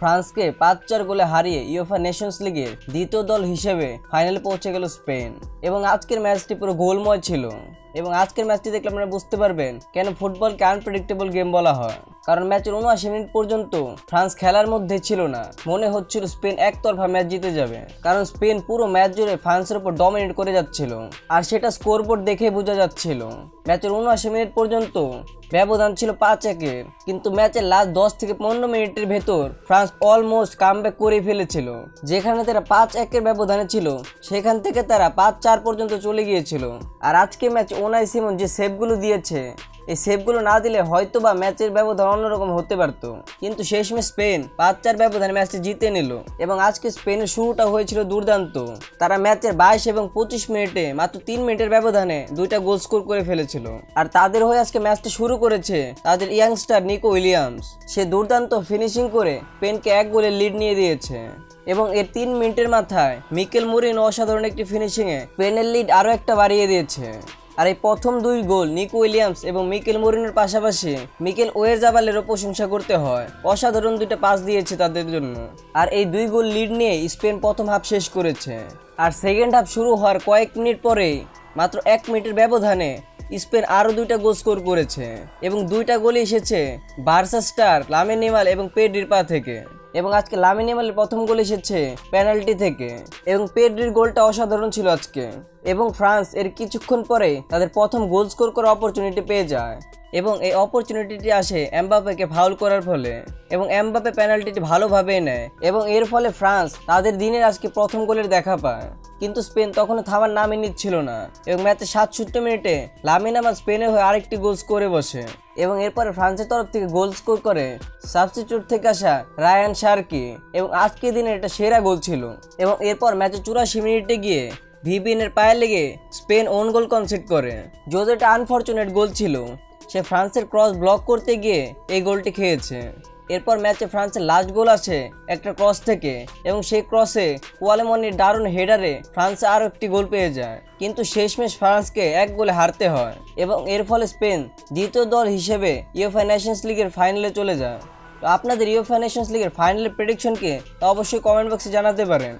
ফ্রান্সকে 5-4 গোলে হারিয়ে ইউএফা নেশনস লিগের দ্বিতীয় দল হিসেবে ফাইনালে পৌঁছে গেল স্পেন। এবং আজকের ম্যাচটি পুরো গোলময় ছিল। এবং আজকের ম্যাচটি দেখলে আপনারা বুঝতে পারবেন কেন ফুটবলকে আনপ্রেডিক্টেবল গেম বলা হয়। কারণ ম্যাচের 79 মিনিট পর্যন্ত ফ্রান্স খেলার মধ্যে ছিল না, মনে হচ্ছিল স্পেন একতরফা ম্যাচ জিতে যাবে। কারণ স্পেন পুরো ম্যাচ জুড়ে ফ্রান্সের উপর ডমিনেট করে যাচ্ছিল, আর সেটা স্কোরবোর্ড দেখে বোঝা যাচ্ছিল। ম্যাচের 79 মিনিট পর্যন্ত ব্যবধান ছিল 5-1, কিন্তু ম্যাচের লাস্ট 10 থেকে 15 মিনিটের ভেতর ফ্রান্স অলমোস্ট কামব্যাক করে ফেলেছিল। যেখানে তারা 5-1 ব্যবধানে ছিল, সেখান থেকে তারা 5-4 পর্যন্ত চলে গিয়েছিল। আর আজকে ম্যাচ উনাই সিমন যে সেভগুলো দিয়েছে, এই সেভগুলো না দিলে হয়তো বা ম্যাচের ব্যবধান অন্যরকম হতে পারত। কিন্তু শেষমেশ স্পেন 5-4 ব্যবধানে ম্যাচটি জিতে নিল। এবং আজকে স্পেনের শুরুটা হয়েছিল দুর্দান্ত। তারা ম্যাচের 22 এবং 25 মিনিটে মাত্র 3 মিনিটের ব্যবধানে 2টা গোল স্কোর করে ফেলেছিল। আর তাদের হয়ে আজকে ম্যাচটি শুরু করেছে তাদের ইয়াংস্টার নিকো উইলিয়ামস। সে দুর্দান্ত ফিনিশিং করে স্পেনকে 1 গোলের লিড নিয়ে দিয়েছে। এবং এর 3 মিনিটের মাথায় মিকেল মরিনো অসাধারণ একটি ফিনিশিংয়ে স্পেনের লিড আরও একটা বাড়িয়ে দিয়েছে। আর এই প্রথম 2 গোল নিকো উইলিয়ামস এবং মিকেল মরিনোর পাশাপাশি মিকেল ওয়েরজাবালেরও প্রশংসা করতে হয়। অসাধারণ 2টা পাস দিয়েছে তাদের জন্য। আর এই 2 গোল লিড নিয়ে স্পেন প্রথম হাফ শেষ করেছে। আর সেকেন্ড হাফ শুরু হওয়ার কয়েক মিনিট পরেই মাত্র 1 মিনিটের ব্যবধানে স্পেন আরও 2টা গোল স্কোর করেছে। এবং 2টা গোলই এসেছে বার্সা স্টার লামিন ইয়ামাল এবং পেড্রির পা থেকে। এবং আজকে লামিন ইয়ামালের প্রথম গোল এসেছে পেনাল্টি থেকে। এবং পেড্রির গোলটা অসাধারণ ছিল আজকে। এবং ফ্রান্স এর কিছুক্ষণ পরে তাদের প্রথম গোল স্কোর করার অপরচুনিটি পেয়ে যায়। এবং এই অপরচুনিটিটি আসে এমবাপ্পেকে ফাউল করার ফলে। এবং এমবাপ্পে পেনাল্টিটি ভালোভাবেই নেয়। এবং এর ফলে ফ্রান্স তাদের দিনের আজকে প্রথম গোলের দেখা পায়। কিন্তু স্পেন তখনও থামার নামই নিচ্ছিল না। এবং ম্যাচের 67 মিনিটে লামিন ইয়ামাল স্পেনের হয়ে আরেকটি গোল স্কোরে বসে। এবং এরপরে ফ্রান্সের তরফ থেকে গোল স্কোর করে সাবস্টিটিউট থেকে আসা রায়ান শার্কি। এবং আজকের দিনের এটা সেরা গোল ছিল। এবং এরপর ম্যাচের 84 মিনিটে গিয়ে ভিবিএনের পায়ে লেগে স্পেন ওন গোল কনসিড করে। যদিও এটা আনফরচুনেট গোল ছিল, সে ফ্রান্সের ক্রস ব্লক করতে গিয়ে এই গোলটি খেয়েছে। এরপর ম্যাচে ফ্রান্সের লাস্ট গোল আসে একটা ক্রস থেকে। এবং সেই ক্রসে কোয়ালেমনির দারুণ হেডারে ফ্রান্স আরও একটি গোল পেয়ে যায়। কিন্তু শেষমেশ ফ্রান্সকে 1 গোলে হারতে হয়। এবং এর ফলে স্পেন দ্বিতীয় দল হিসেবে ইউএফা নেশনস লিগের ফাইনালে চলে যায়। তো আপনাদের ইউএফা নেশনস লিগের ফাইনালের প্রেডিকশনকে তা অবশ্যই কমেন্ট বক্সে জানাতে পারেন।